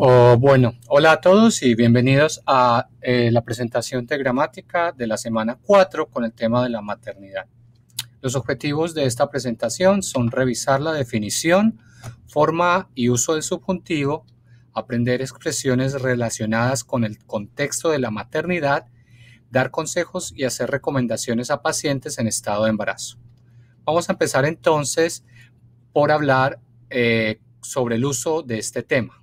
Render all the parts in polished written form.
Hola a todos y bienvenidos a la presentación de gramática de la semana 4 con el tema de la maternidad. Los objetivos de esta presentación son revisar la definición, forma y uso del subjuntivo, aprender expresiones relacionadas con el contexto de la maternidad, dar consejos y hacer recomendaciones a pacientes en estado de embarazo. Vamos a empezar entonces por hablar sobre el uso de este tema.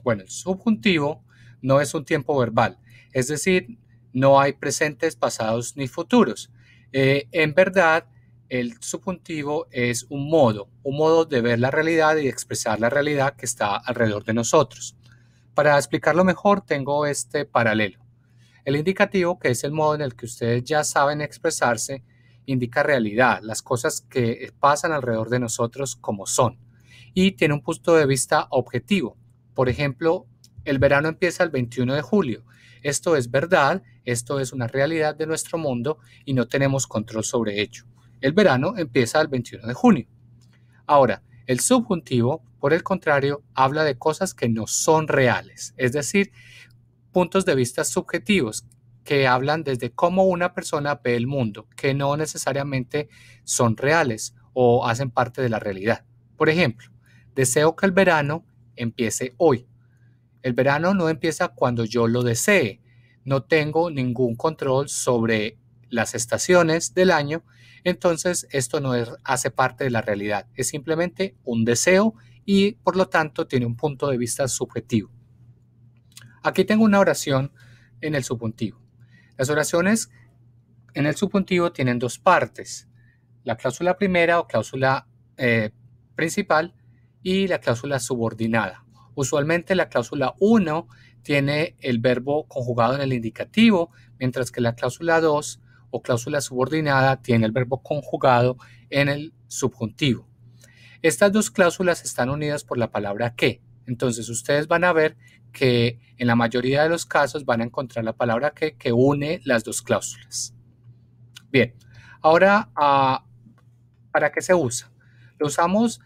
Bueno, el subjuntivo no es un tiempo verbal, es decir, no hay presentes, pasados ni futuros. En verdad, el subjuntivo es un modo de ver la realidad y expresar la realidad que está alrededor de nosotros. Para explicarlo mejor, tengo este paralelo. El indicativo, que es el modo en el que ustedes ya saben expresarse, indica realidad, las cosas que pasan alrededor de nosotros como son, y tiene un punto de vista objetivo. Por ejemplo, el verano empieza el 21 de julio. Esto es verdad, esto es una realidad de nuestro mundo y no tenemos control sobre ello. El verano empieza el 21 de junio. Ahora, el subjuntivo, por el contrario, habla de cosas que no son reales, es decir, puntos de vista subjetivos que hablan desde cómo una persona ve el mundo, que no necesariamente son reales o hacen parte de la realidad. Por ejemplo, deseo que el verano empiece hoy. El verano no empieza cuando yo lo desee. No tengo ningún control sobre las estaciones del año, entonces esto no hace parte de la realidad. Es simplemente un deseo y por lo tanto tiene un punto de vista subjetivo. Aquí tengo una oración en el subjuntivo. Las oraciones en el subjuntivo tienen dos partes. La cláusula primera o cláusula principal y la cláusula subordinada. Usualmente la cláusula 1 tiene el verbo conjugado en el indicativo, mientras que la cláusula 2 o cláusula subordinada tiene el verbo conjugado en el subjuntivo. Estas dos cláusulas están unidas por la palabra que. Entonces ustedes van a ver que en la mayoría de los casos van a encontrar la palabra que une las dos cláusulas. Bien, ahora, ¿para qué se usa? Lo usamos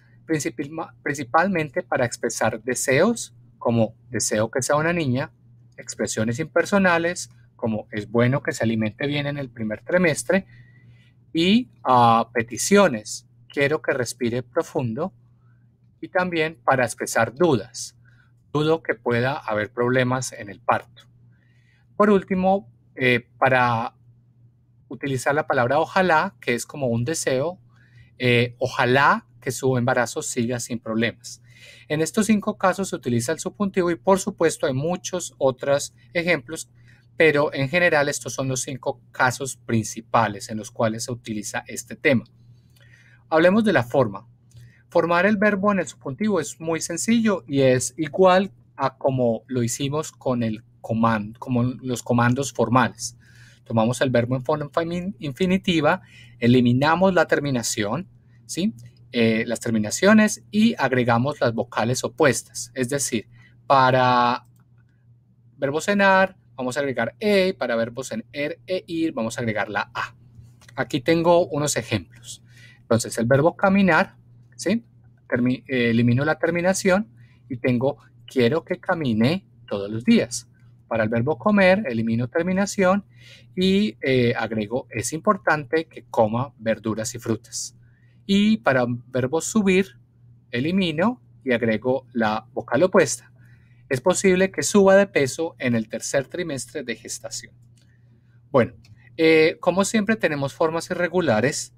principalmente para expresar deseos, como deseo que sea una niña, expresiones impersonales, como es bueno que se alimente bien en el primer trimestre, y peticiones, quiero que respire profundo, y también para expresar dudas, dudo que pueda haber problemas en el parto. Por último, para utilizar la palabra ojalá, que es como un deseo, ojalá que su embarazo siga sin problemas. En estos 5 casos se utiliza el subjuntivo y por supuesto hay muchos otros ejemplos, pero en general estos son los 5 casos principales en los cuales se utiliza este tema. Hablemos de la forma. Formar el verbo en el subjuntivo es muy sencillo y es igual a como lo hicimos con el comando, como los comandos formales. Tomamos el verbo en forma infinitiva, eliminamos la terminación, ¿sí? Las terminaciones y agregamos las vocales opuestas. Es decir, para verbo cenar vamos a agregar e, para verbos en e ir vamos a agregar la a. Aquí tengo unos ejemplos. Entonces, el verbo caminar, ¿sí? Elimino la terminación y tengo quiero que camine todos los días. Para el verbo comer, elimino terminación y agrego es importante que coma verduras y frutas. Y para el verbo subir, elimino y agrego la vocal opuesta. Es posible que suba de peso en el tercer trimestre de gestación. Bueno, como siempre tenemos formas irregulares,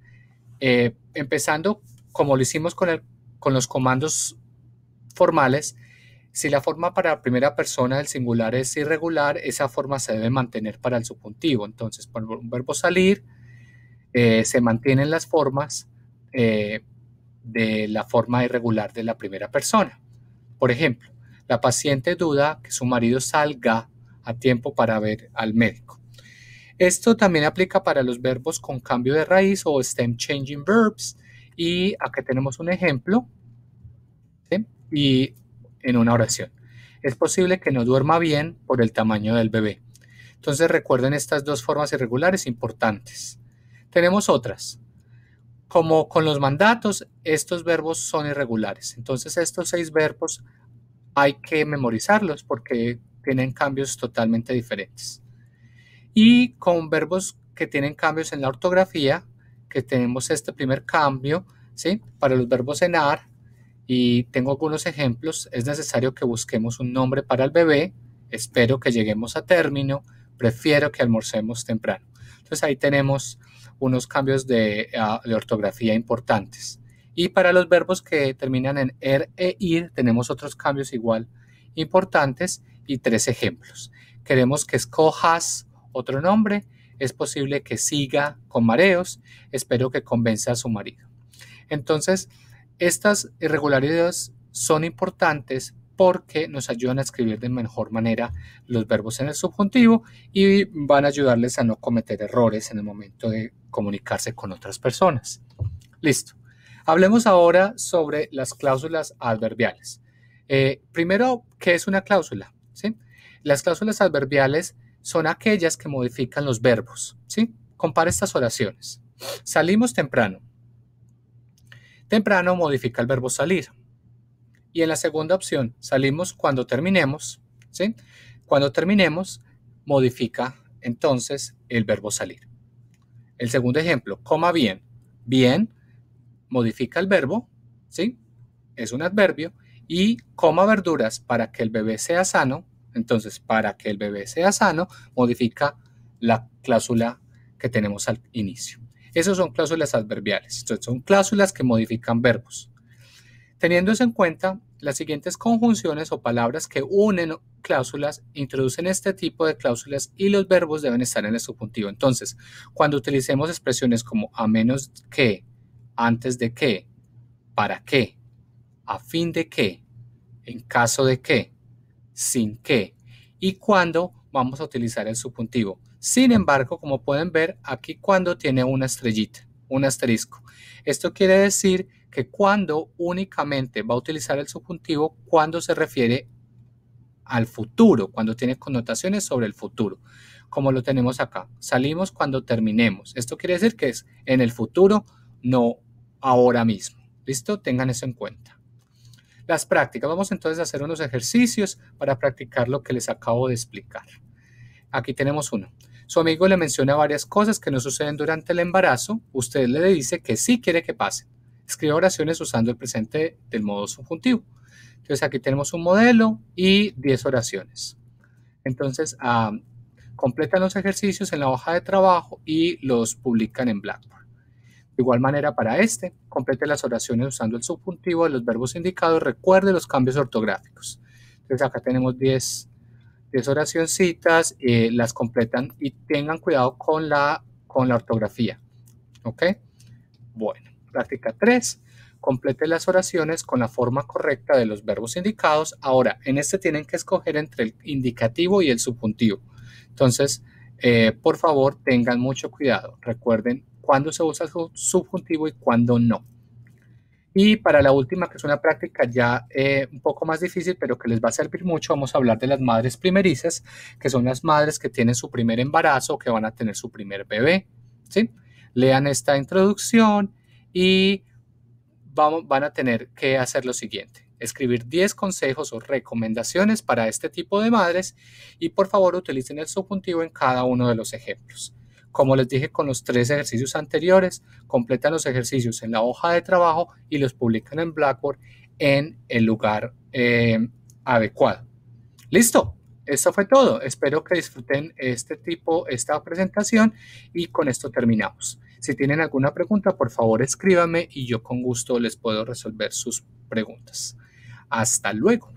empezando como lo hicimos con los comandos formales. Si la forma para la primera persona del singular es irregular, esa forma se debe mantener para el subjuntivo. Entonces, por un verbo salir, se mantienen las formas de la forma irregular de la primera persona. Por ejemplo, la paciente duda que su marido salga a tiempo para ver al médico. Esto también aplica para los verbos con cambio de raíz o stem changing verbs. Y acá tenemos un ejemplo, ¿sí? Y en una oración. Es posible que no duerma bien por el tamaño del bebé. Entonces recuerden estas dos formas irregulares importantes. Tenemos otras. Como con los mandatos, estos verbos son irregulares. Entonces estos 6 verbos hay que memorizarlos porque tienen cambios totalmente diferentes. Y con verbos que tienen cambios en la ortografía, que tenemos este primer cambio, ¿sí? Para los verbos en ar, y tengo algunos ejemplos, es necesario que busquemos un nombre para el bebé, espero que lleguemos a término, prefiero que almorcemos temprano. Entonces ahí tenemos unos cambios de ortografía importantes. Y para los verbos que terminan en er e ir, tenemos otros cambios igual importantes y 3 ejemplos. Queremos que escojas otro nombre, es posible que siga con mareos, espero que convenza a su marido. Entonces, estas irregularidades son importantes porque nos ayudan a escribir de mejor manera los verbos en el subjuntivo y van a ayudarles a no cometer errores en el momento de comunicarse con otras personas. Listo. Hablemos ahora sobre las cláusulas adverbiales. Primero, ¿qué es una cláusula? ¿Sí? Las cláusulas adverbiales son aquellas que modifican los verbos. ¿Sí? Compara estas oraciones. Salimos temprano. Temprano modifica el verbo salir. Y en la segunda opción, salimos cuando terminemos. ¿Sí? Cuando terminemos, modifica entonces el verbo salir. El segundo ejemplo, coma bien. Bien modifica el verbo, ¿sí? Es un adverbio. Y coma verduras para que el bebé sea sano. Entonces, para que el bebé sea sano, modifica la cláusula que tenemos al inicio. Esas son cláusulas adverbiales. Entonces, son cláusulas que modifican verbos. Teniendo eso en cuenta, las siguientes conjunciones o palabras que unen cláusulas introducen este tipo de cláusulas y los verbos deben estar en el subjuntivo. Entonces, cuando utilicemos expresiones como a menos que, antes de que, para qué, a fin de que, en caso de que, sin que y cuando, vamos a utilizar el subjuntivo. Sin embargo, como pueden ver, aquí cuando tiene una estrellita, un asterisco. Esto quiere decir que cuando únicamente va a utilizar el subjuntivo cuando se refiere al futuro, cuando tiene connotaciones sobre el futuro, como lo tenemos acá. Salimos cuando terminemos. Esto quiere decir que es en el futuro, no ahora mismo. ¿Listo? Tengan eso en cuenta. Las prácticas. Vamos entonces a hacer unos ejercicios para practicar lo que les acabo de explicar. Aquí tenemos uno. Su amigo le menciona varias cosas que no suceden durante el embarazo. Usted le dice que sí quiere que pasen. Escribe oraciones usando el presente del modo subjuntivo. Entonces aquí tenemos un modelo y 10 oraciones. Entonces completan los ejercicios en la hoja de trabajo y los publican en Blackboard. De igual manera para este, complete las oraciones usando el subjuntivo de los verbos indicados. Recuerde los cambios ortográficos. Entonces acá tenemos 10 oracioncitas, las completan y tengan cuidado con la ortografía. ¿Ok? Bueno, práctica 3. Complete las oraciones con la forma correcta de los verbos indicados. Ahora, en este tienen que escoger entre el indicativo y el subjuntivo. Entonces, por favor, tengan mucho cuidado. Recuerden cuándo se usa el subjuntivo y cuándo no. Y para la última, que es una práctica ya un poco más difícil, pero que les va a servir mucho, vamos a hablar de las madres primerizas, que son las madres que tienen su primer embarazo o que van a tener su primer bebé. ¿Sí? Lean esta introducción y van a tener que hacer lo siguiente. Escribir 10 consejos o recomendaciones para este tipo de madres y por favor utilicen el subjuntivo en cada uno de los ejemplos. Como les dije con los 3 ejercicios anteriores, completan los ejercicios en la hoja de trabajo y los publican en Blackboard en el lugar adecuado. ¿Listo? Esto fue todo. Espero que disfruten esta presentación y con esto terminamos. Si tienen alguna pregunta, por favor escríbanme y yo con gusto les puedo resolver sus preguntas. Hasta luego.